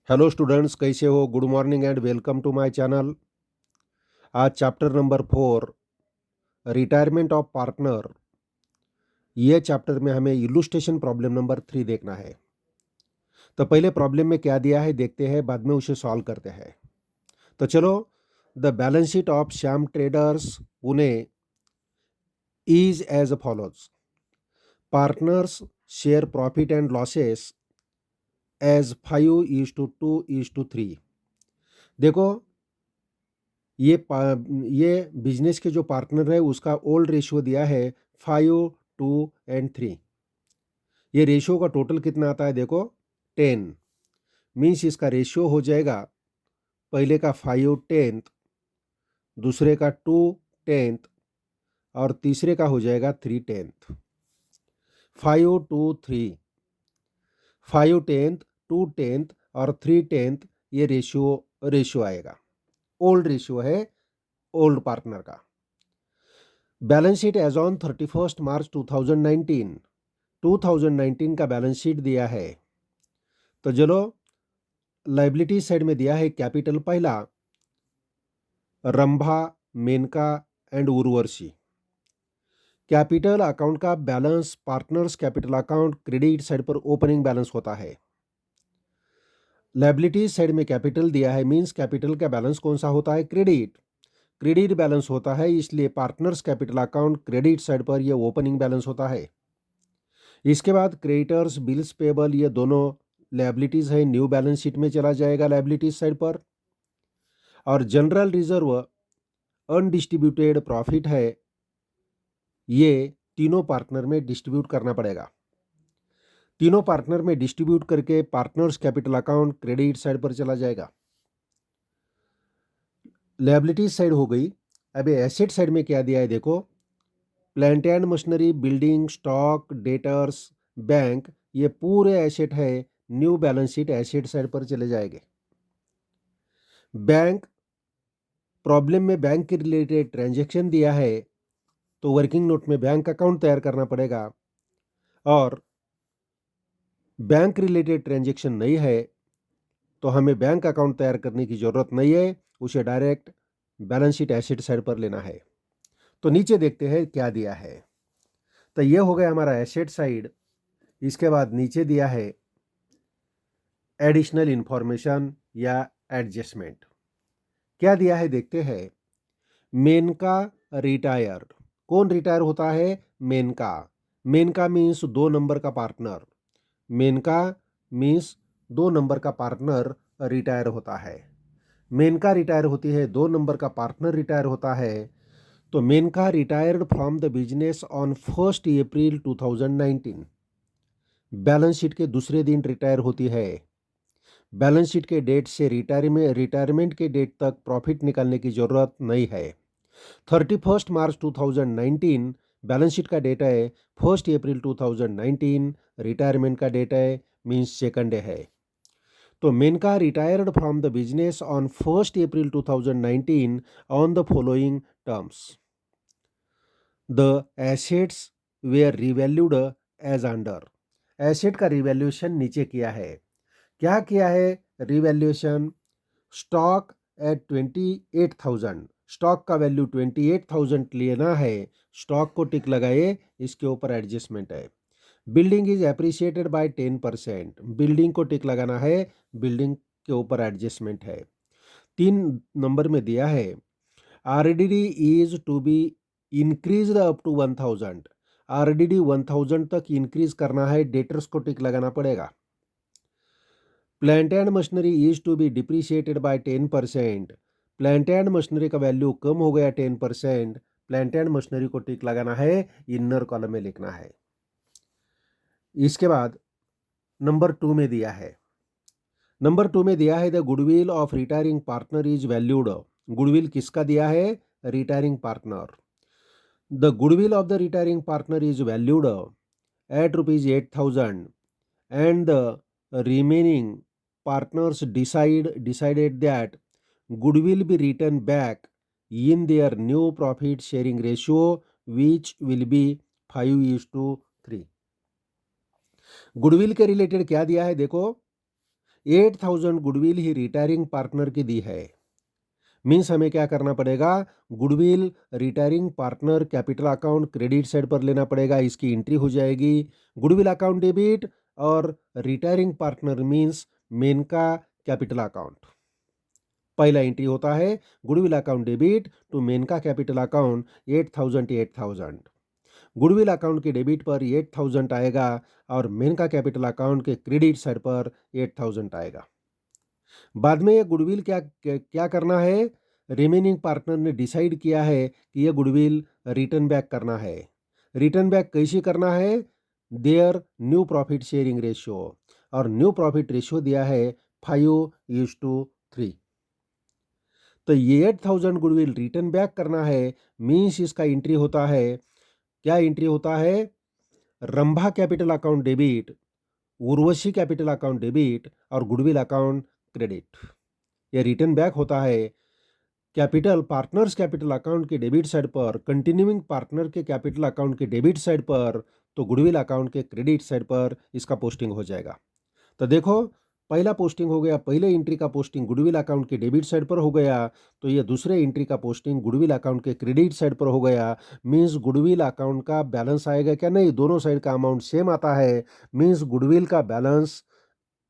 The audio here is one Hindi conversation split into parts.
हेलो स्टूडेंट्स, कैसे हो? Good morning and welcome to my channel. आज chapter number 4 retirement of partner, ये चैप्टर में हमें इलुस्ट्रेशन प्रॉब्लम नंबर 3 देखना है। तो पहले प्रॉब्लम में क्या दिया है देखते हैं, बाद में उसे सॉल्व करते हैं। तो चलो, the balance sheet of Shyam traders Pune is as follows. Partners share profit and losses as 5:2:3। देखो, ये बिजनेस के जो पार्टनर है उसका ओल्ड रेशियो दिया है 5:2:3। ये रेशियो का टोटल कितना आता है देखो, 10। मीन्स इसका रेशियो हो जाएगा पहले का 5/10, दूसरे का 2/10 और तीसरे का हो जाएगा 3/10। 5:2:3, 5/10, 2/10 और 3/10 ये रेशियो आएगा। ओल्ड रेशियो है ओल्ड पार्टनर का। Balance sheet as on 31 March 2019 का बैलेंस शीट दिया है। तो चलो, लाइबिलिटी साइड में दिया है कैपिटल पहला Rambha, Menaka and Urvashi. Capital account का balance partners capital account credit side पर ओपनिंग बैलेंस होता है। लाइबिलिटी साइड में कैपिटल दिया है, मींस कैपिटल का बैलेंस कौन सा होता है? क्रेडिट बैलेंस होता है, इसलिए partners capital account credit side पर यह ओपनिंग बैलेंस होता है। इसके बाद क्रेडिटर्स, बिल्स पेबल, ये दोनों लायबिलिटीज है, न्यू बैलेंस शीट में चला जाएगा लायबिलिटीज साइड पर। और जनरल रिजर्व अनडिस्ट्रीब्यूटेड प्रॉफिट है, ये तीनों पार्टनर में डिस्ट्रीब्यूट करना पड़ेगा। तीनों पार्टनर में डिस्ट्रीब्यूट करके partners capital account credit side पर चला जाएगा। लायबिलिटीज साइड हो गई। अब एसेट साइड में क्या दिया है देखो, plant and machinery, building, stock, debtors, bank, ये पूरे एसेट है, new balance sheet asset side पर चले जाएंगे। बैंक प्रॉब्लम में बैंक के रिलेटेड ट्रांजैक्शन दिया है, तो वर्किंग नोट में बैंक अकाउंट तैयार करना पड़ेगा। और बैंक रिलेटेड ट्रांजैक्शन नहीं है तो हमें बैंक अकाउंट तैयार करने की ज़रूरत नहीं है, उसे direct balance sheet asset side पर लेना है। तो नीचे देखते हैं क्या दिया है। तो ये हो गया हमारा एसेट साइड। इसके बाद नीचे दिया है एडिशनल इंफॉर्मेशन या एडजस्टमेंट। क्या दिया है देखते हैं। मेनका रिटायर्ड। कौन रिटायर होता है? मेनका। मेनका मीन्स 2 नंबर का पार्टनर। मेनका मीन्स 2 नंबर का पार्टनर रिटायर होता है। मेनका रिटायर होती है, 2 नंबर का पार्टनर रिटायर होता है। तो Menka retired from the business on 1 April 2019। Balance sheet के दूसरे दिन रिटायर होती है। बैलेंस शीट के डेट से रिटायरमेंट के डेट तक प्रॉफिट निकालने की जरूरत नहीं है। 31 मार्च 2019 बैलेंस शीट का डेटा है, 1 अप्रैल 2019 रिटायरमेंट का डेटा है, मीन्स सेकंड डे है। तो Menka retired from the business on 1 April 2019 on the following terms. The assets were revalued as under. Asset का रिवैल्यूएशन नीचे किया है। क्या किया है रिवैल्यूएशन? स्टॉक एट 28,000, स्टॉक का वैल्यू 28,000 लेना है, स्टॉक को टिक लगाए, इसके ऊपर एडजस्टमेंट है। Building is appreciated by 10%, building को टिक लगाना है, बिल्डिंग के ऊपर एडजस्टमेंट है। 3 नंबर में दिया है RDD is to be increase up to 1,000, RDD 1,000 तक इंक्रीज करना है, डेटर्स को टिक लगाना पड़ेगा। Plant and machinery is to be depreciated by 10%, plant and machinery का वैल्यू कम हो गया 10%, प्लांट एंड मशीनरी को टिक लगाना है, इनर कॉलम में लिखना है। इसके बाद नंबर 2 में दिया है, नंबर 2 में दिया है the goodwill of retiring partner is valued. Goodwill किसका दिया है? Retiring partner. The goodwill of the retiring partner is valued at ₹8,000 and the remaining partners decided that goodwill be written back in their new profit sharing ratio, which will be 5:3। Goodwill के रिलेटेड क्या दिया है देखो, 8,000 गुडविल ही रिटायरिंग पार्टनर की दी है। मीन्स हमें क्या करना पड़ेगा, goodwill retiring partner capital account credit side पर लेना पड़ेगा, इसकी एंट्री हो जाएगी। गुडविल अकाउंट डेबिट और retiring partner means Menaka capital account. पहला एंट्री होता है goodwill account debit to Menaka capital account 8,000 8,000। Goodwill account के डेबिट पर 8,000 आएगा और मेनका कैपिटल अकाउंट के क्रेडिट साइड पर 8,000 आएगा। बाद में ये गुडविल क्या क्या करना है, रिमेनिंग पार्टनर ने डिसाइड किया है कि यह गुडविल रिटर्न बैक करना है। रिटर्न बैक कैसे करना है, there new profit sharing ratio, और न्यू प्रॉफिट रेशियो दिया है 5:3। तो ये 8,000 गुडविल रिटर्न बैक करना है, मीन्स इसका एंट्री होता है, क्या एंट्री होता है, Rambha capital account debit, Urvashi capital account debit और गुडविल अकाउंट क्रेडिट। यह रिटर्न बैक होता है कैपिटल पार्टनर्स कैपिटल अकाउंट के डेबिट साइड पर, कंटिन्यूइंग पार्टनर के कैपिटल अकाउंट के डेबिट साइड पर, तो गुडविल अकाउंट के क्रेडिट साइड पर इसका पोस्टिंग हो जाएगा। तो देखो, पहला पोस्टिंग हो गया, पहले एंट्री का पोस्टिंग गुडविल अकाउंट के डेबिट साइड पर हो गया, तो ये दूसरे एंट्री का पोस्टिंग गुडविल अकाउंट के क्रेडिट साइड पर हो गया। मीन्स गुडविल अकाउंट का बैलेंस आएगा क्या, नहीं, दोनों साइड का अमाउंट सेम आता है। मीन्स गुडविल का बैलेंस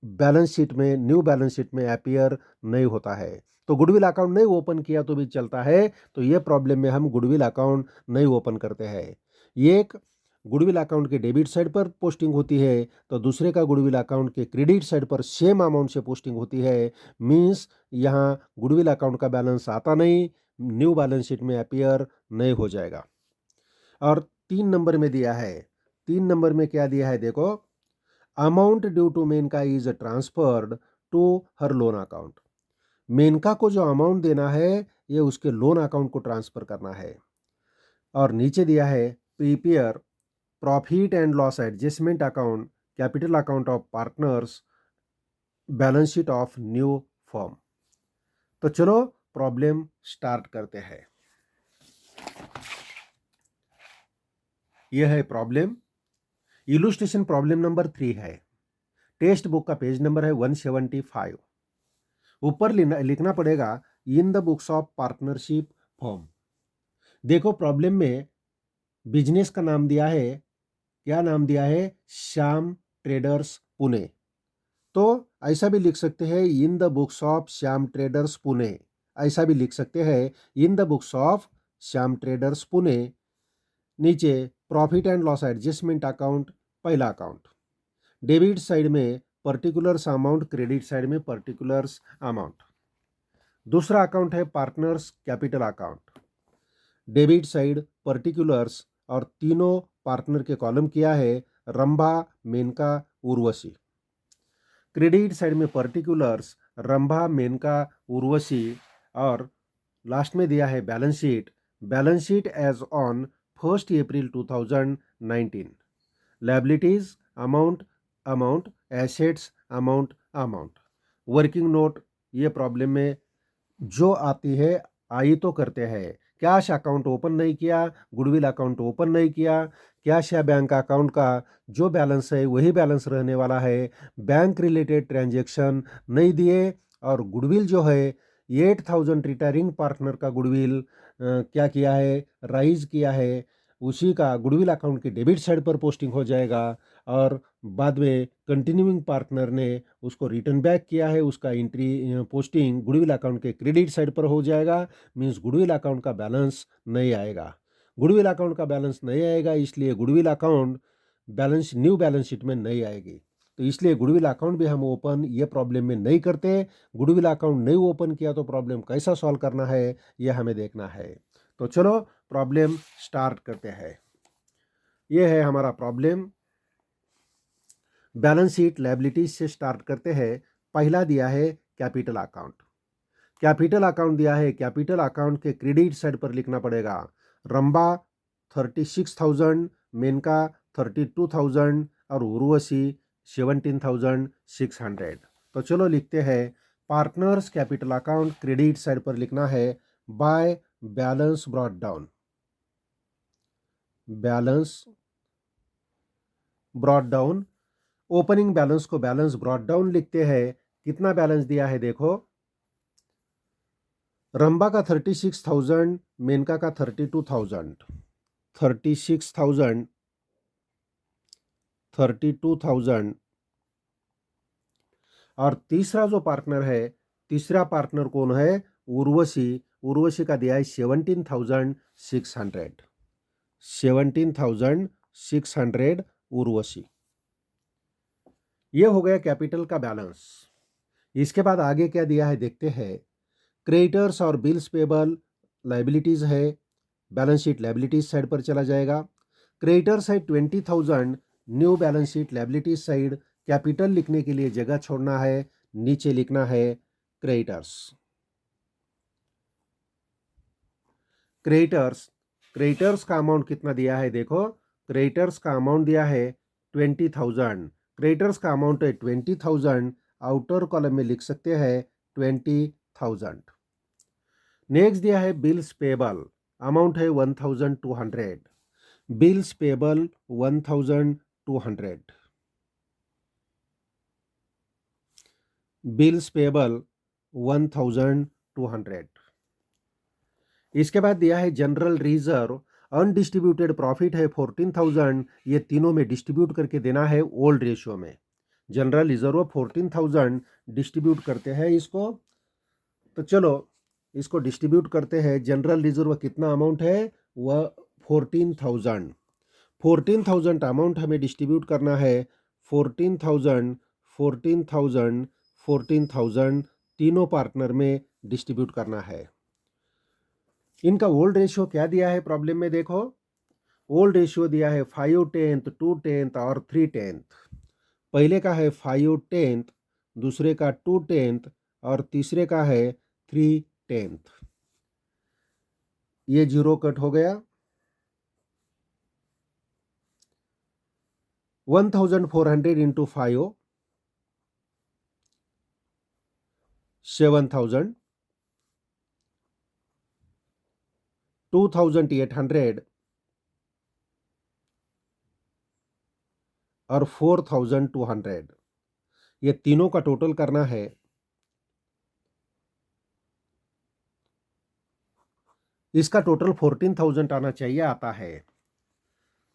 बैलेंस शीट में, न्यू बैलेंस शीट में अपीयर नहीं होता है। तो गुडविल अकाउंट नहीं ओपन किया तो भी चलता है, तो ये प्रॉब्लम में हम गुडविल अकाउंट नहीं ओपन करते हैं। एक गुडविल अकाउंट के डेबिट साइड पर पोस्टिंग होती है, तो दूसरे का गुडविल अकाउंट के क्रेडिट साइड पर सेम अमाउंट से पोस्टिंग होती है। मीन्स यहाँ गुडविल अकाउंट का बैलेंस आता नहीं, न्यू बैलेंस शीट में अपीयर नहीं हो जाएगा। और 3 नंबर में दिया है, 3 नंबर में क्या दिया है देखो, amount due to Menaka is transferred to her loan account. Menaka को जो अमाउंट देना है ये उसके लोन अकाउंट को ट्रांसफर करना है। और नीचे दिया है prepare profit and loss adjustment account capital account of partners balance sheet of new firm. तो चलो प्रॉब्लम स्टार्ट करते हैं। यह है प्रॉब्लम, इलुस्ट्रेशन प्रॉब्लम नंबर 3 है। टेक्स्ट बुक का पेज नंबर है 175। ऊपर लिखना पड़ेगा इन the books of partnership form. देखो प्रॉब्लम में बिजनेस का नाम दिया है, क्या नाम दिया है, श्याम ट्रेडर्स पुणे। तो ऐसा भी लिख सकते हैं in the books of Shyam traders Pune, ऐसा भी लिख सकते हैं in the books of Shyam traders Pune. नीचे profit and loss adjustment account, पहला अकाउंट, डेबिट साइड में पर्टिकुलर्स अमाउंट, क्रेडिट साइड में पर्टिकुलर्स अमाउंट। दूसरा अकाउंट है partners capital account, debit side particulars, और तीनों पार्टनर के कॉलम किया है रंभा, मेनका, उर्वशी। क्रेडिट साइड में पर्टिकुलर्स रंभा, मेनका, उर्वशी, और लास्ट में दिया है balance sheet, balance sheet as on 1 April 2019। Liabilities amount, amount, assets amount, amount. Working note, ये प्रॉब्लम में जो आती है आई तो करते हैं। कैश अकाउंट ओपन नहीं किया, गुडविल अकाउंट ओपन नहीं किया, कैश या बैंक अकाउंट का जो बैलेंस है वही बैलेंस रहने वाला है। बैंक रिलेटेड ट्रांजैक्शन नहीं दिए, और गुडविल जो है 8,000 रिटायरिंग पार्टनर का गुडविल क्या किया है, राइज किया है, उसी का गुडविल अकाउंट के डेबिट साइड पर पोस्टिंग हो जाएगा। और बाद में कंटिन्यूइंग पार्टनर ने उसको रिटर्न बैक किया है, उसका एंट्री पोस्टिंग गुडविल अकाउंट के क्रेडिट साइड पर हो जाएगा। मीन्स गुडविल अकाउंट का बैलेंस नहीं आएगा, गुडविल अकाउंट का बैलेंस नहीं आएगा, इसलिए goodwill account balance new balance sheet में नहीं आएगी। तो इसलिए गुडविल अकाउंट भी हम ओपन ये प्रॉब्लम में नहीं करते। गुडविल अकाउंट नहीं ओपन किया तो प्रॉब्लम कैसा सॉल्व करना है यह हमें देखना है। तो चलो प्रॉब्लम स्टार्ट करते हैं। यह है हमारा प्रॉब्लम, बैलेंस शीट लायबिलिटीज से स्टार्ट करते हैं। पहला दिया है कैपिटल अकाउंट, कैपिटल अकाउंट दिया है, कैपिटल अकाउंट के क्रेडिट साइड पर लिखना पड़ेगा रंबा 36,000, मेनका 32,000 और उर्वशी 17,600। तो चलो लिखते हैं partners capital account credit side पर लिखना है by balance brought down, balance brought down. Opening balance को बैलेंस ब्रॉट डाउन लिखते हैं कितना बैलेंस दिया है देखो, रंबा का 36,000, मेनका का 32,000, 36,000, 32,000। और तीसरा जो पार्टनर है, तीसरा पार्टनर कौन है, उर्वशी। उर्वशी का दिया है 17,600, 17,600 उर्वशी। ये हो गया कैपिटल का बैलेंस। इसके बाद आगे क्या दिया है देखते हैं। क्रेडिटर्स और बिल्स पेबल लाइबिलिटीज है, बैलेंस शीट लाइबिलिटीज साइड पर चला जाएगा। Creditor side 20,000, new balance sheet liabilities side. Capital लिखने के लिए जगह छोड़ना है, नीचे लिखना है क्रेडिटर्स। क्रेडिटर्स, क्रेडिटर्स का अमाउंट कितना दिया है देखो, क्रेडिटर्स का अमाउंट दिया है 20,000। क्रेडिटर्स का अमाउंट है 20,000, आउटर कॉलम में लिख सकते हैं 20,000। नेक्स्ट दिया है बिल्स पेबल, अमाउंट है 1,200, बिल्स पेबल 1,200, बिल्स पेबल 1,200। इसके बाद दिया है जनरल रिजर्व, अनडिस्ट्रीब्यूटेड प्रॉफिट है 14,000, ये तीनों में डिस्ट्रीब्यूट करके देना है ओल्ड रेशियो में। जनरल रिजर्व 14,000 डिस्ट्रीब्यूट करते हैं इसको, तो चलो इसको डिस्ट्रीब्यूट करते हैं। जनरल रिजर्व कितना अमाउंट है, वह 14,000, 14,000 अमाउंट हमें डिस्ट्रीब्यूट करना है। 14,000, 14,000, 14,000 तीनों पार्टनर में डिस्ट्रीब्यूट करना है। इनका ओल्ड रेशियो क्या दिया है प्रॉब्लम में देखो, ओल्ड रेशियो दिया है 5/10, 2/10 और 3/10। पहले का है 5/10, दूसरे का 2/10 और तीसरे का है 3/10। ये जीरो कट हो गया। 1,400 इंटू 5, 7,000, 2,800 और 4,200, ये तीनों का टोटल करना है। इसका टोटल 14,000 आना चाहिए, आता है।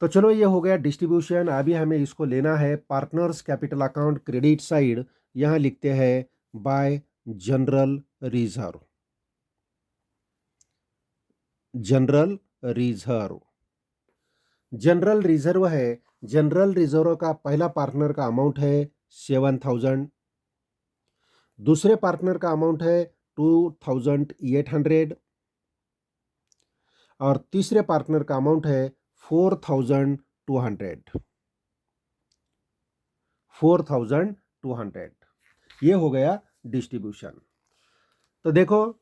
तो चलो ये हो गया डिस्ट्रीब्यूशन। अभी हमें इसको लेना है partners capital account credit side. यहां लिखते हैं bye general reserve, general reserve, general reserve है। जनरल रिजर्व का पहला पार्टनर का अमाउंट है 7,000, दूसरे पार्टनर का अमाउंट है 2,800 और तीसरे पार्टनर का अमाउंट है 4,200, 4,200। ये हो गया डिस्ट्रीब्यूशन। तो देखो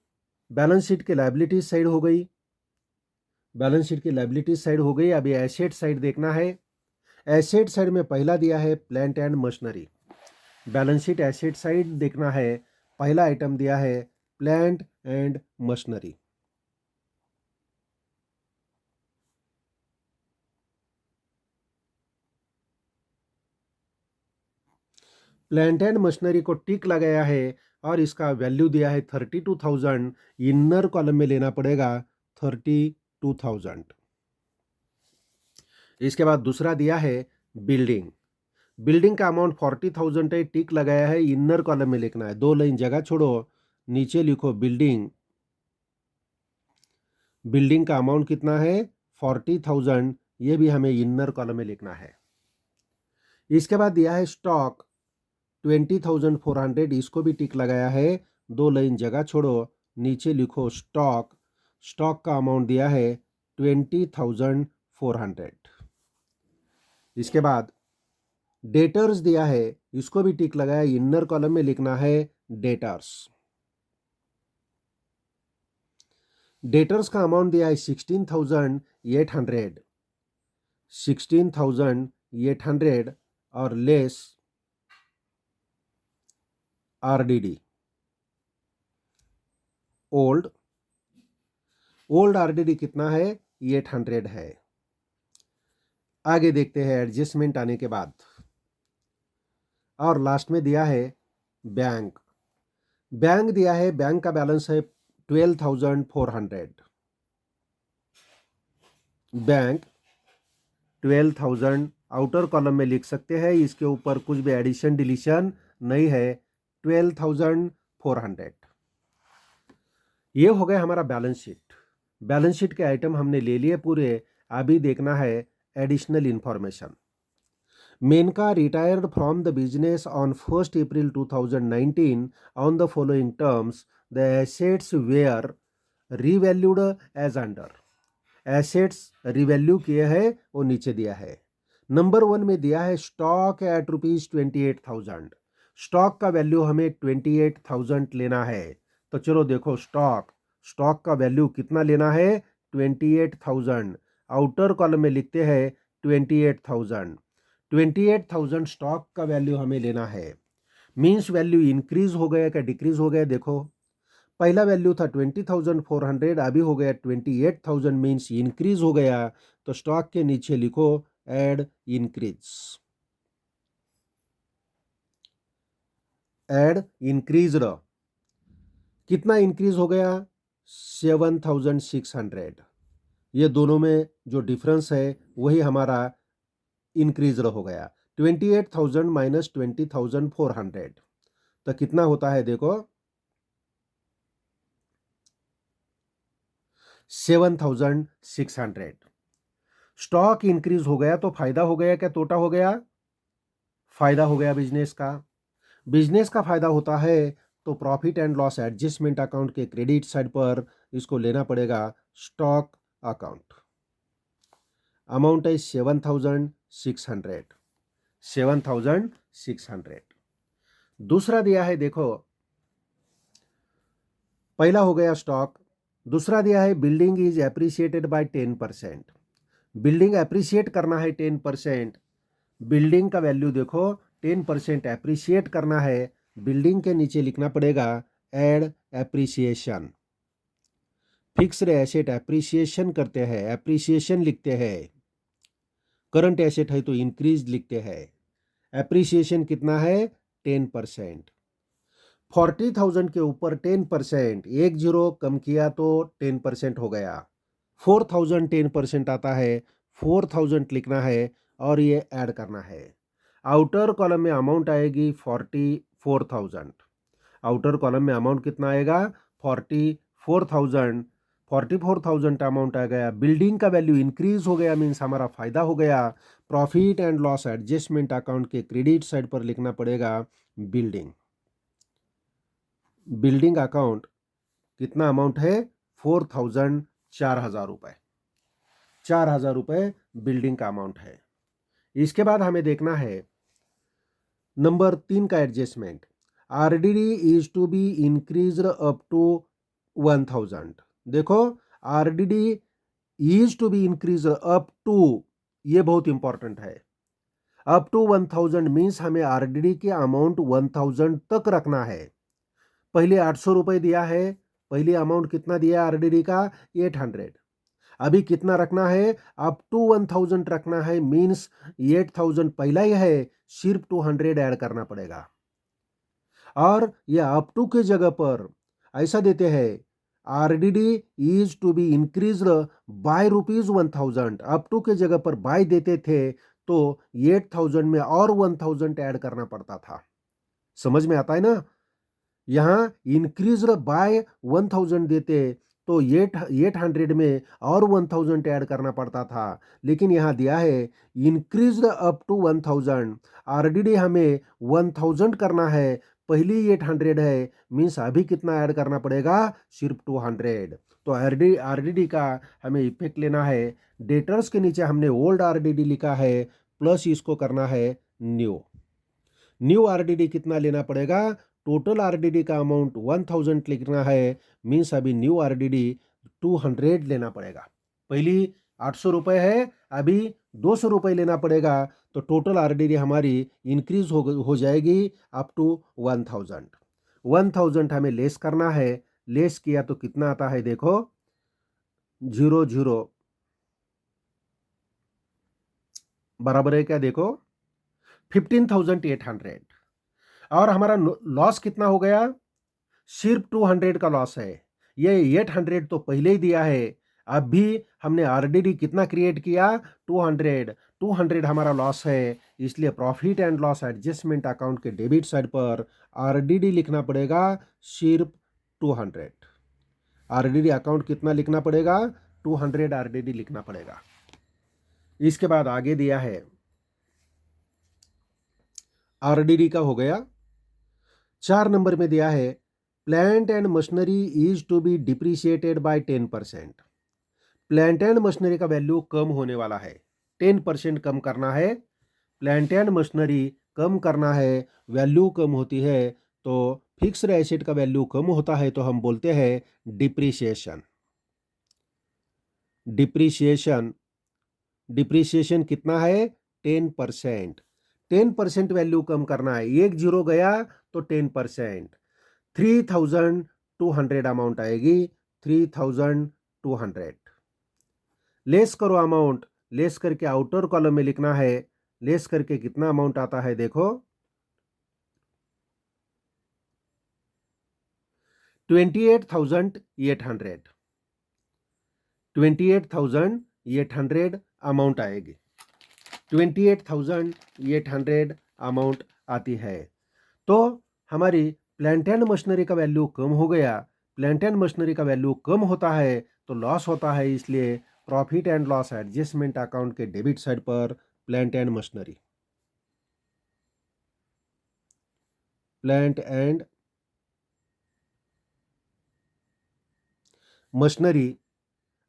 बैलेंस शीट की लायबिलिटीज साइड हो गई, बैलेंस शीट की लायबिलिटीज साइड हो गई। अभी एसेट साइड देखना है। एसेट साइड में पहला दिया है plant and machinery. Balance sheet asset side देखना है, पहला आइटम दिया है plant and machinery. Plant and machinery को टिक लगाया है और इसका वैल्यू दिया है 32,000। इनर कॉलम में लेना पड़ेगा 32,000। इसके बाद दूसरा दिया है बिल्डिंग, बिल्डिंग का अमाउंट 40,000 है, टिक लगाया है, इनर कॉलम में लिखना है। 2 लाइन जगह छोड़ो, नीचे लिखो बिल्डिंग। बिल्डिंग का अमाउंट कितना है 40,000, ये भी हमें इनर कॉलम में लिखना है। इसके बाद दिया है स्टॉक 20,400, इसको भी टिक लगाया है। 2 लाइन जगह छोड़ो, नीचे लिखो स्टॉक। स्टॉक का अमाउंट दिया है 20,400। इसके बाद डेटर्स दिया है, इसको भी टिक लगाया, इनर कॉलम में लिखना है डेटर्स। डेटर्स का अमाउंट दिया है 16,800, 16,800 और less RDD, old, old RDD कितना है 800 है। आगे देखते हैं एडजस्टमेंट आने के बाद। और लास्ट में दिया है बैंक, बैंक दिया है, बैंक का बैलेंस है 12,400। बैंक 12,000 आउटर कॉलम में लिख सकते हैं, इसके ऊपर कुछ भी एडिशन डिलीशन नहीं है, 12,400। ये हो गया हमारा बैलेंस शीट। बैलेंस शीट के आइटम हमने ले लिए पूरे। अभी देखना है additional information. Menaka retired from the business on 1st April 2019 on the following terms. The assets were revalued as under. Assets revalue किए हैं वो नीचे दिया है। नंबर 1 में दिया है स्टॉक एट ₹28,000। स्टॉक का वैल्यू हमें 28,000 लेना है। तो चलो देखो, स्टॉक का वैल्यू कितना लेना है? 28,000। आउटर कॉलम में लिखते हैं 28,000। 28,000 स्टॉक का वैल्यू हमें लेना है। मीन्स वैल्यू इंक्रीज हो गया क्या डिक्रीज हो गया? देखो, पहला वैल्यू था 20,400, अभी हो गया 28,000, मीन्स इंक्रीज हो गया। तो स्टॉक के नीचे लिखो एड इंक्रीज। Add increased. कितना इंक्रीज हो गया? 7,600। ये दोनों में जो डिफरेंस है वही हमारा इंक्रीज्ड हो गया। 28,000 माइनस 20,400 तो कितना होता है? देखो, 7,600। स्टॉक इंक्रीज हो गया तो फायदा हो गया क्या तोटा हो गया? फायदा हो गया बिजनेस का। बिजनेस का फायदा होता है तो profit and loss adjustment account के क्रेडिट साइड पर इसको लेना पड़ेगा स्टॉक अकाउंट। अमाउंट है 7,600। 7,600। दूसरा दिया है, देखो, पहला हो गया स्टॉक। दूसरा दिया है building is appreciated by 10%। Building appreciate करना है 10%। बिल्डिंग का वैल्यू देखो 10% एप्रिसिएट करना है। बिल्डिंग के नीचे लिखना पड़ेगा add appreciation. Fixed asset appreciation करते हैं, एप्रिसिएशन लिखते हैं। करंट एसेट है तो इंक्रीज लिखते हैं। एप्रिसिएशन कितना है? 10%। 40,000 के ऊपर 10%, एक जीरो कम किया तो 10% हो गया। 4,000 10% आता है, 4,000 लिखना है और ये ऐड करना है। आउटर कॉलम में अमाउंट आएगी 44,000। आउटर कॉलम में अमाउंट कितना आएगा? 44,000। 44,000 अमाउंट आ गया। बिल्डिंग का वैल्यू इंक्रीज हो गया, मीन्स हमारा फायदा हो गया। Profit and loss adjustment account के क्रेडिट साइड पर लिखना पड़ेगा बिल्डिंग। बिल्डिंग अकाउंट कितना अमाउंट है? 4,000, 4,000 रुपए। 4,000 रुपए बिल्डिंग का अमाउंट है। इसके बाद हमें देखना है नंबर 3 का adjustment. RDD is to be increased up to 1,000। देखो, RDD is to be increase up to, ये बहुत इंपॉर्टेंट है। अप टू 1,000 मीन्स हमें आरडीडी के अमाउंट 1,000 तक रखना है। पहले 800 रुपए दिया है। पहले अमाउंट कितना दिया आरडीडी का? 800। अभी कितना रखना है? अप टू 1,000 रखना है, मीन्स 8,000 पहला ही है, सिर्फ 200 ऐड करना पड़ेगा। और यह अप टू के जगह पर ऐसा देते हैं, RDD is to be increase by ₹1,000। Up to के जगह पर बाय देते थे तो 8,000 में और 1,000 ऐड करना पड़ता था। समझ में आता है ना? यहाँ इंक्रीज बाय 1,000 देते तो 800 में और 1,000 ऐड करना पड़ता था। लेकिन यहाँ दिया है इंक्रीज अप टू 1,000। आरडीडी हमें 1,000 करना है, पहली 800 है, मीन्स अभी कितना ऐड करना पड़ेगा? सिर्फ 200। तो आरडीडी का हमें इफेक्ट लेना है। डेटर्स के नीचे हमने ओल्ड आरडीडी लिखा है, प्लस इसको करना है न्यू आरडीडी कितना लेना पड़ेगा? टोटल आरडीडी का अमाउंट 1,000 लिखना है, मीन्स अभी न्यू आरडीडी 200 लेना पड़ेगा। पहली 800 रुपए है, अभी 200 रुपए लेना पड़ेगा। तो टोटल आरडीडी हमारी इंक्रीज हो जाएगी अप टू 1,000। 1,000 हमें लेस करना है। लेस किया तो कितना आता है? देखो, 00 बराबर है क्या? देखो, 15,800। और हमारा लॉस कितना हो गया? सिर्फ 200 का लॉस है। ये 800 तो पहले ही दिया है। अब भी हमने आरडीडी कितना क्रिएट किया? 200। 200 हमारा लॉस है, इसलिए profit and loss adjustment account के डेबिट साइड पर आरडीडी लिखना पड़ेगा सिर्फ 200। आरडीडी अकाउंट कितना लिखना पड़ेगा? 200 आरडीडी लिखना पड़ेगा। इसके बाद आगे दिया है आरडीडी का हो गया। 4 नंबर में दिया है plant and machinery is to be depreciated by 10%। Plant and machinery का वैल्यू कम होने वाला है, 10% कम करना है। प्लांट एंड मशीनरी कम करना है, वैल्यू कम होती है तो फिक्स्ड एसेट का वैल्यू कम होता है तो हम बोलते हैं डिप्रिसिएशन। डिप्रिसिएशन डिप्रिसिएशन कितना है? 10%। 10% वैल्यू कम करना है। 1 जीरो गया तो 10%। 3200 अमाउंट आएगी। 3200 लेस करो अमाउंट, लेस करके आउटर कॉलम में लिखना है। लेस करके कितना अमाउंट आता है देखो, 28,800। 28,800 अमाउंट आएगी। 28,800 अमाउंट आती है। तो हमारी प्लांट एंड मशीनरी का वैल्यू कम हो गया। प्लांट एंड मशीनरी का वैल्यू कम होता है तो लॉस होता है, इसलिए profit and loss adjustment account के डेबिट साइड पर plant and machinery. Plant and machinery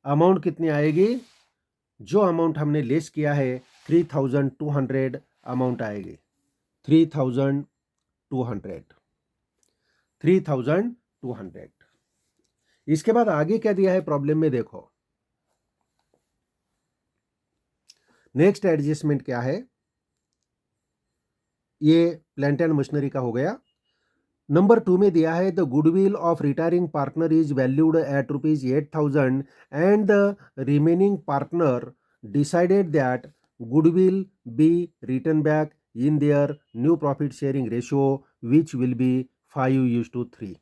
amount कितनी आएगी? जो अमाउंट हमने लेस किया है 3,200 अमाउंट आएगी। 3,200। 3,200। इसके बाद आगे क्या दिया है प्रॉब्लम में देखो। नेक्स्ट एडजस्टमेंट क्या है? ये प्लांट एंड मशीनरी का हो गया। नंबर 2 में दिया है the goodwill of retiring partner is valued at ₹8,000 and the remaining partner decided that goodwill be return back in their new profit sharing ratio which will be 5:3।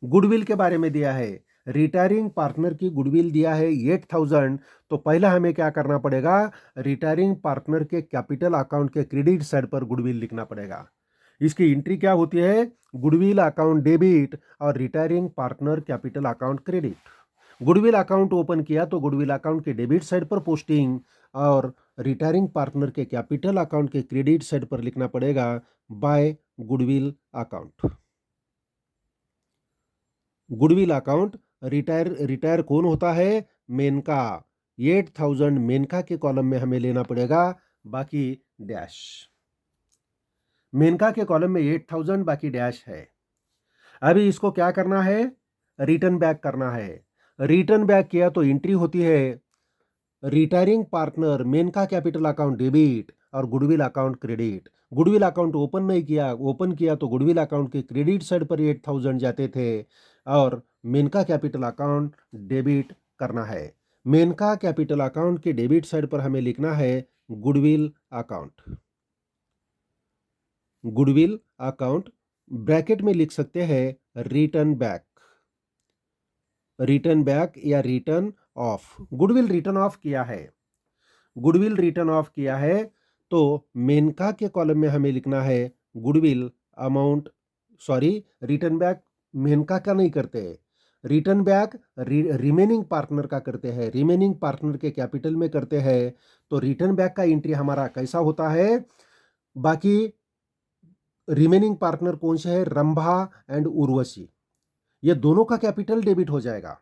Goodwill के बारे में दिया है। रिटायरिंग पार्टनर की गुडविल दिया है 8,000। तो पहला हमें क्या करना पड़ेगा? रिटायरिंग पार्टनर के कैपिटल अकाउंट के क्रेडिट साइड पर गुडविल लिखना पड़ेगा। इसकी एंट्री क्या होती है? गुडविल अकाउंट डेबिट और retiring partner capital account credit. Goodwill account open किया तो गुडविल अकाउंट के डेबिट साइड पर पोस्टिंग और रिटायरिंग पार्टनर के कैपिटल अकाउंट के क्रेडिट साइड पर लिखना पड़ेगा by goodwill account. Goodwill account retire कौन होता है? मेनका। 8,000 मेनका के कॉलम में हमें लेना पड़ेगा, बाकी डैश। मेनका के कॉलम में 8,000 बाकी डैश है। अभी इसको क्या करना है? रिटर्न बैक करना है। रिटर्न बैक किया तो एंट्री होती है retiring partner Menaka capital account debit और goodwill account credit. Goodwill account open नहीं किया, ओपन किया तो गुडविल अकाउंट के क्रेडिट साइड पर 8,000 जाते थे और मेनका कैपिटल अकाउंट डेबिट करना है। मेनका कैपिटल अकाउंट के डेबिट साइड पर हमें लिखना है goodwill account. Goodwill account bracket में लिख सकते हैं रिटर्न बैक। रिटर्न बैक या return of. Goodwill return of किया है। गुडविल रिटर्न ऑफ किया है तो मेनका के कॉलम में हमें लिखना है goodwill amount, return back Menaka का नहीं करते, रिटर्न बैक रिमेनिंग पार्टनर का करते हैं। रिमेनिंग पार्टनर के कैपिटल में करते हैं तो रिटर्न बैक का एंट्री हमारा कैसा होता है? बाकी रिमेनिंग पार्टनर कौन से है? रंभा एंड उर्वशी। ये दोनों का कैपिटल डेबिट हो जाएगा।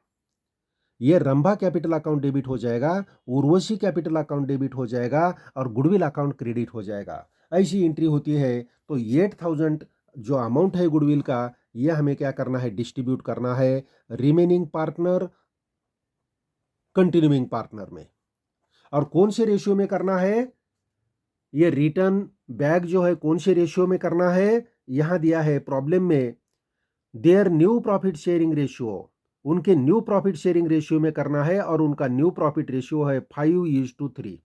ये रंभा कैपिटल अकाउंट डेबिट हो जाएगा, उर्वशी कैपिटल अकाउंट डेबिट हो जाएगा और गुडविल अकाउंट क्रेडिट हो जाएगा। ऐसी एंट्री होती है। तो 8,000 जो अमाउंट है गुडविल का, यह हमें क्या करना है? डिस्ट्रीब्यूट करना है रिमेनिंग पार्टनर, कंटिन्यूइंग पार्टनर में। और कौन से रेशियो में करना है? ये रिटर्न बैक जो है कौन से रेशियो में करना है? यहां दिया है प्रॉब्लम में there new profit sharing ratio, उनके न्यू प्रॉफिट शेयरिंग रेशियो में करना है और उनका न्यू प्रॉफिट रेशियो है 5:3।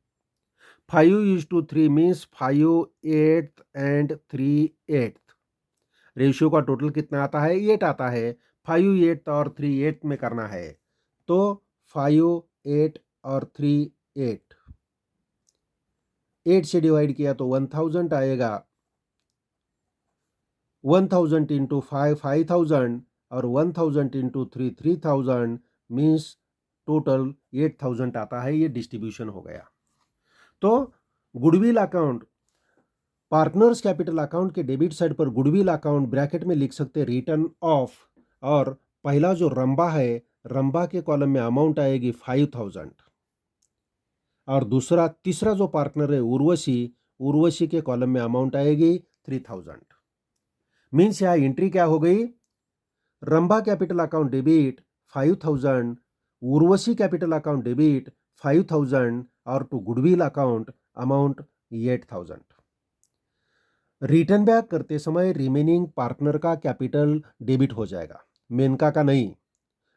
5:3 मीन्स 5/8 एंड 3/8। रेशियो का टोटल कितना आता है? 8 आता है। 5, 8 और 3 8 में करना है। तो 5, 8 और 3 8, 8 से डिवाइड किया तो 1000 आएगा। 1000 इंटू 5 5000 और 1000 इंटू 3 3000 मीन्स टोटल 8000 आता है। ये डिस्ट्रीब्यूशन हो गया। तो goodwill account, partners capital account के डेबिट साइड पर गुडविल अकाउंट ब्रैकेट में लिख सकते हैं रिटर्न ऑफ, और पहला जो रंबा है, रंबा के कॉलम में अमाउंट आएगी 5000, और तीसरा जो पार्टनर है उर्वशी, उर्वशी के कॉलम में अमाउंट आएगी 3000। मीन्स यहाँ एंट्री क्या हो गई? Rambha capital account debit 5000, Urvashi capital account debit 5000 और to goodwill account amount 8000। Return back करते समय रिमेनिंग पार्टनर का कैपिटल डेबिट हो जाएगा, मेनका का नहीं।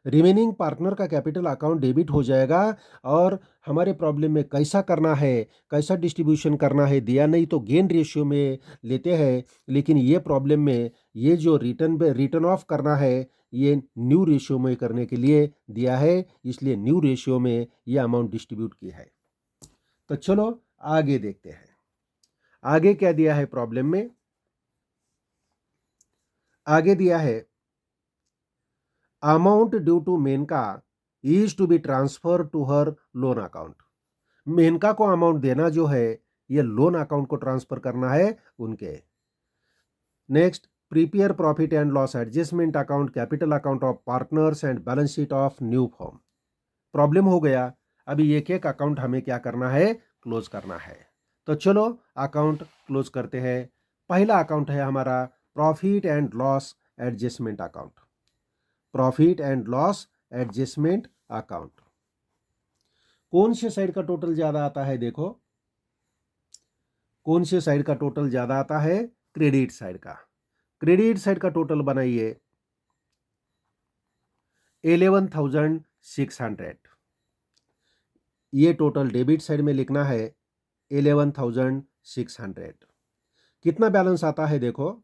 रिमेनिंग पार्टनर का कैपिटल अकाउंट डेबिट हो जाएगा। और हमारे प्रॉब्लम में कैसा करना है, कैसा डिस्ट्रीब्यूशन करना है दिया नहीं, तो गेन रेशियो में लेते हैं। लेकिन ये प्रॉब्लम में ये जो रिटर्न ऑफ करना है, ये न्यू रेशियो में करने के लिए दिया है, इसलिए न्यू रेशियो में ये अमाउंट डिस्ट्रीब्यूट की है। तो चलो आगे देखते हैं। आगे क्या दिया है प्रॉब्लम में? आगे दिया है amount due to Menaka is to be transfer to her loan account. Menaka को अमाउंट देना जो है, ये लोन अकाउंट को ट्रांसफर करना है उनके। Next, prepare profit and loss adjustment account, capital account of partners and balance sheet of new form. Problem हो गया। अभी एक एक अकाउंट हमें क्या करना है? क्लोज करना है। तो चलो अकाउंट क्लोज करते हैं। पहला अकाउंट है हमारा profit and loss adjustment account. Profit and loss adjustment account. कौन से साइड का टोटल ज्यादा आता है? देखो, कौन से साइड का टोटल ज्यादा आता है? क्रेडिट साइड का। क्रेडिट साइड का टोटल बनाइए 11600। ये टोटल डेबिट साइड में लिखना है 11600। कितना बैलेंस आता है? देखो,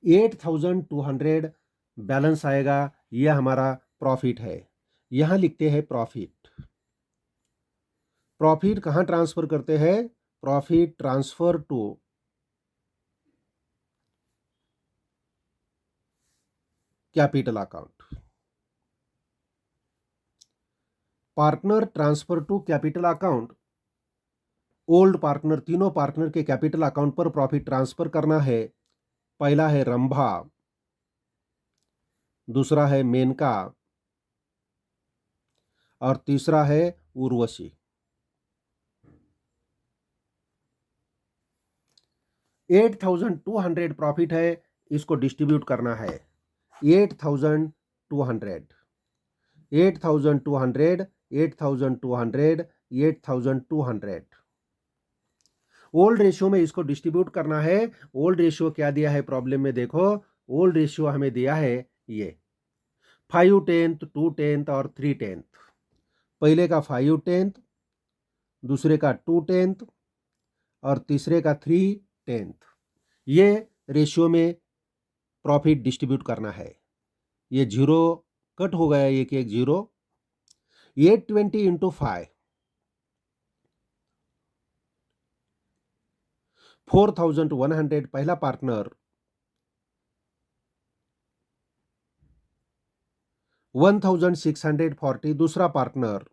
8200 बैलेंस आएगा। यह हमारा प्रॉफिट है। यहां लिखते हैं प्रॉफिट। प्रॉफिट कहां ट्रांसफर करते हैं? Profit transfer to capital account. Partner transfer to capital account. Old partner, तीनों पार्टनर के कैपिटल अकाउंट पर प्रॉफिट ट्रांसफर करना है। पहला है रंभा, दूसरा है मेनका और तीसरा है उर्वशी। 8200 प्रॉफिट है, इसको डिस्ट्रीब्यूट करना है। 8200, 8200, 8200, 8200। ओल्ड रेशियो में इसको डिस्ट्रीब्यूट करना है। ओल्ड रेशियो क्या दिया है प्रॉब्लम में? देखो, ओल्ड रेशियो हमें दिया है ये 5/10, 2/10 और 3/10। पहले का 5/10, दूसरे का 2/10 और तीसरे का 3/10। ये रेशियो में प्रॉफिट डिस्ट्रीब्यूट करना है। ये जीरो कट हो गया, एक एक जीरो। 820 इंटू 5, 4100 पहला पार्टनर, 1640 दूसरा पार्टनर,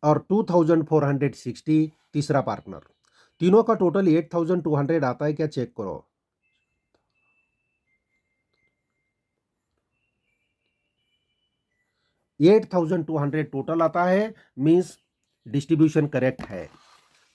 और 2460 तीसरा पार्टनर। तीनों का टोटल 8200 आता है क्या? चेक करो। 8200 टोटल आता है, मींस डिस्ट्रीब्यूशन करेक्ट है।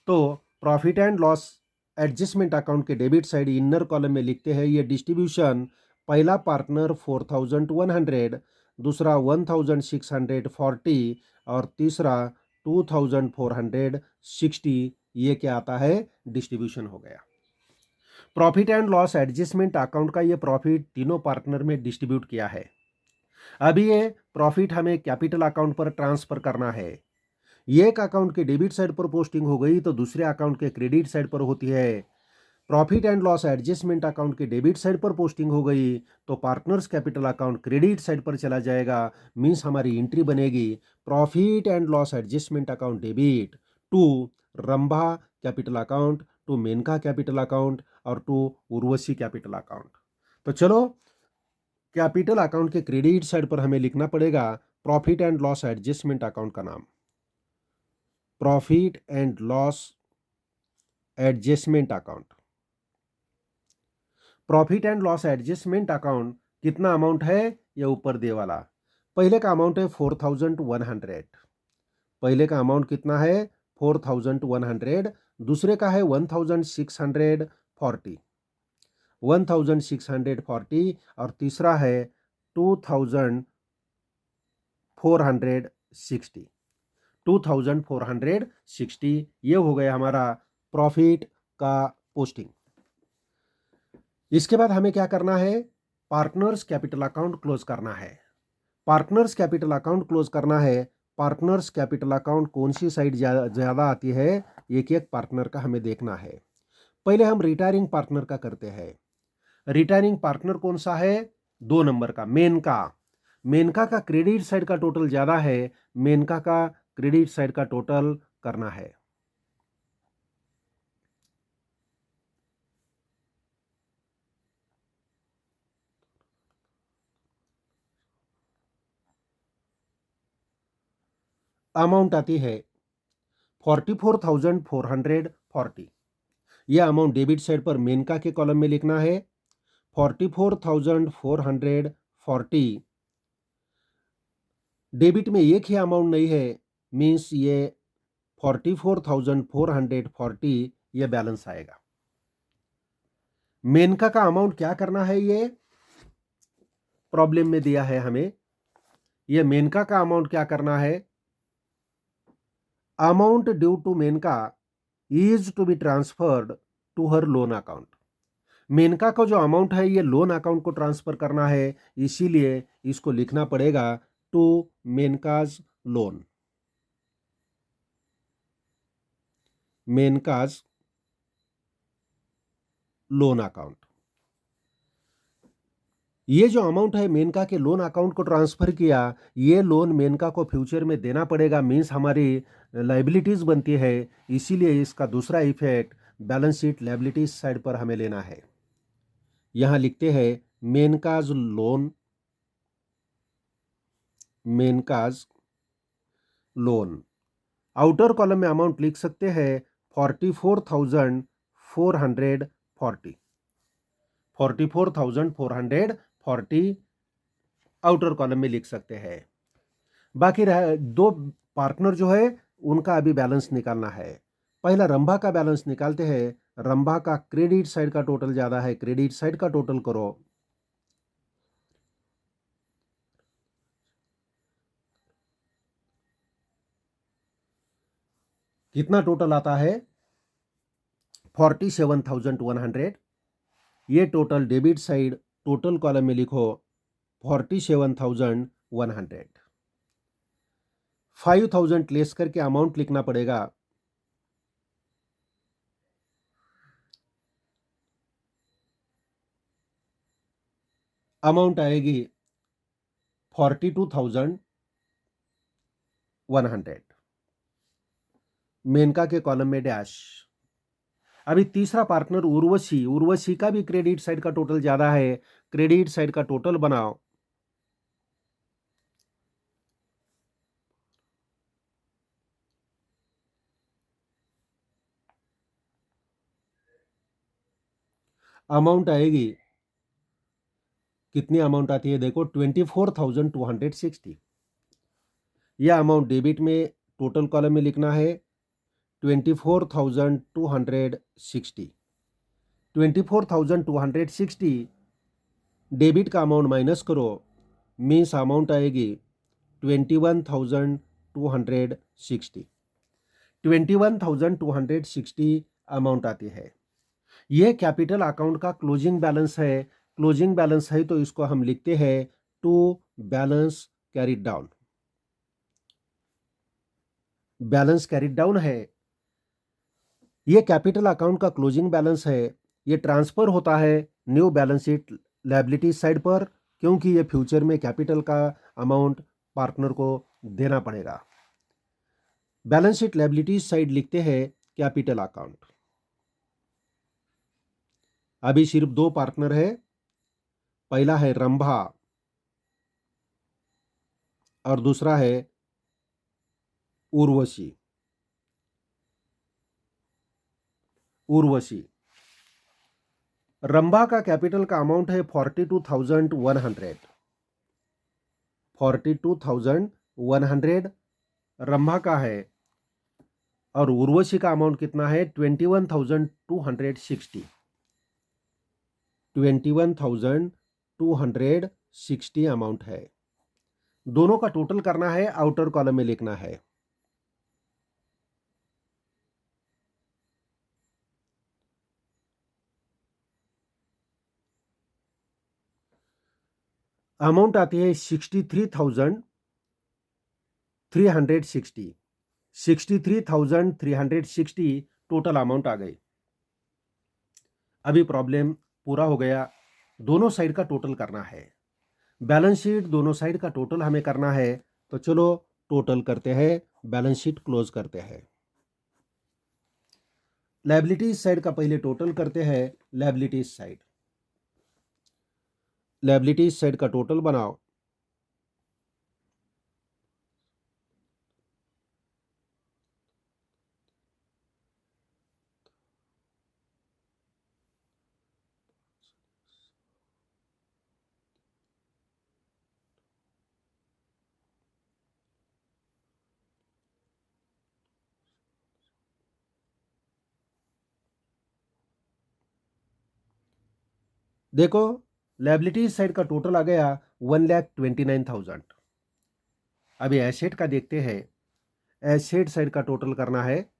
तो profit and loss adjustment account के डेबिट साइड इनर कॉलम में लिखते हैं ये डिस्ट्रीब्यूशन। पहला पार्टनर 4100, दूसरा 1640 और तीसरा 2460। ये क्या आता है? डिस्ट्रीब्यूशन हो गया। Profit and loss adjustment account का ये प्रॉफिट तीनों पार्टनर में डिस्ट्रीब्यूट किया है। अभी ये प्रॉफिट हमें कैपिटल अकाउंट पर ट्रांसफर करना है। एक अकाउंट के डेबिट साइड पर पोस्टिंग हो गई तो दूसरे अकाउंट के क्रेडिट साइड पर होती है। Profit and loss adjustment account के डेबिट साइड पर पोस्टिंग हो गई तो partners capital account credit side पर चला जाएगा। मींस हमारी एंट्री बनेगी profit and loss adjustment account debit to Rambha capital account, to Menaka capital account और टू उर्वशी कैपिटल अकाउंट। तो चलो, कैपिटल अकाउंट के क्रेडिट साइड पर हमें लिखना पड़ेगा profit and loss adjustment account का नाम, profit and loss adjustment account. Profit and loss adjustment account कितना अमाउंट है, ये ऊपर दे वाला। पहले का अमाउंट है 4100। पहले का अमाउंट कितना है 4100। दूसरे का है 1640, 1640 और तीसरा है 2460, 2460। ये हो गया हमारा प्रॉफिट का पोस्टिंग। इसके बाद हमें क्या करना है, पार्टनर्स कैपिटल अकाउंट क्लोज करना है। पार्टनर्स कैपिटल अकाउंट क्लोज करना है। पार्टनर्स कैपिटल अकाउंट कौन सी साइड ज़्यादा आती है, एक एक पार्टनर का हमें देखना है। पहले हम रिटायरिंग पार्टनर का करते हैं। रिटायरिंग पार्टनर कौन सा है, 2 नंबर का मेनका। मेनका का क्रेडिट साइड का टोटल ज़्यादा है, मेनका का क्रेडिट साइड का टोटल करना है। अमाउंट आती है 44,440। यह अमाउंट डेबिट साइड पर मेनका के कॉलम में लिखना है 44,440। डेबिट में एक ही अमाउंट नहीं है, मीन्स ये 44,440 ये बैलेंस आएगा। मेनका का अमाउंट क्या करना है, ये प्रॉब्लम में दिया है हमें। ये मेनका का अमाउंट क्या करना है, amount due to Menaka is to be transferred to her loan account. Menaka का जो अमाउंट है ये लोन अकाउंट को ट्रांसफर करना है, इसीलिए इसको लिखना पड़ेगा टू मेनकाज लोन, मेनकाज लोन अकाउंट। ये जो अमाउंट है मेनका के लोन अकाउंट को ट्रांसफर किया, ये लोन मेनका को फ्यूचर में देना पड़ेगा, मीन्स हमारी लाइबिलिटीज बनती है। इसीलिए इसका दूसरा effect balance sheet liabilities side पर हमें लेना है। यहां लिखते हैं मेनकाज लोन, मेनकाज लोन। आउटर कॉलम में अमाउंट लिख सकते हैं 44,440, 44,440 आउटर कॉलम में लिख सकते हैं। बाकी दो पार्टनर जो है उनका अभी बैलेंस निकालना है। पहला रंभा का बैलेंस निकालते हैं। रंभा का क्रेडिट साइड का टोटल ज्यादा है, क्रेडिट साइड का टोटल करो। कितना टोटल आता है 47,100। ये total debit side total column में लिखो 47,100। 5,000 लेस करके अमाउंट लिखना पड़ेगा। अमाउंट आएगी 42,100। मेनका के कॉलम में डैश। अभी तीसरा पार्टनर उर्वशी, उर्वशी का भी क्रेडिट साइड का टोटल ज्यादा है, क्रेडिट साइड का टोटल बनाओ। अमाउंट आएगी, कितनी अमाउंट आती है देखो 24,260। यह अमाउंट डेबिट में टोटल कॉलम में लिखना है 24,260। 24,260 डेबिट का अमाउंट माइनस करो, मीन्स अमाउंट आएगी 21,260। 21,260 अमाउंट आती है। यह कैपिटल अकाउंट का क्लोजिंग बैलेंस है। क्लोजिंग बैलेंस है तो इसको हम लिखते हैं to balance carried down. Balance carried down है, ये कैपिटल अकाउंट का क्लोजिंग बैलेंस है। ये ट्रांसफर होता है new balance sheet liability side पर, क्योंकि ये फ्यूचर में कैपिटल का अमाउंट पार्टनर को देना पड़ेगा। बैलेंस शीट लायबिलिटी साइड लिखते हैं कैपिटल अकाउंट। अभी सिर्फ दो पार्टनर है, पहला है रंभा और दूसरा है उर्वशी। रंभा का कैपिटल का अमाउंट है 42,100। 42,100 रंभा का है, और उर्वशी का अमाउंट कितना है 21,260। 21,260 अमाउंट है। दोनों का टोटल करना है, आउटर कॉलम में लिखना है। अमाउंट आती है 63,360। 63,360 टोटल अमाउंट आ गई। अभी प्रॉब्लम पूरा हो गया, दोनों साइड का टोटल करना है। बैलेंस शीट दोनों साइड का टोटल हमें करना है, तो चलो टोटल करते हैं, बैलेंस शीट क्लोज करते हैं। लायबिलिटीज साइड का पहले टोटल करते हैं। लायबिलिटीज साइड का टोटल बनाओ। देखो, लायबिलिटीज साइड का टोटल आ गया 1,29,000। अभी एसेट का देखते हैं। एसेट साइड का टोटल करना है।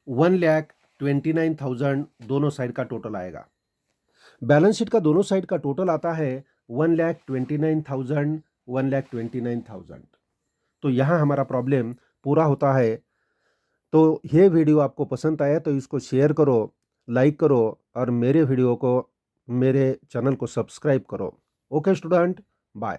$1,29,000 दोनों साइड का टोटल आएगा। बैलेंस शीट का दोनों साइड का टोटल आता है 1,29,000, 1,29,000। तो यहाँ हमारा प्रॉब्लम पूरा होता है। तो ये वीडियो आपको पसंद आया तो इसको शेयर करो, लाइक करो, और मेरे वीडियो को, मेरे चैनल को सब्सक्राइब करो। Okay student, bye.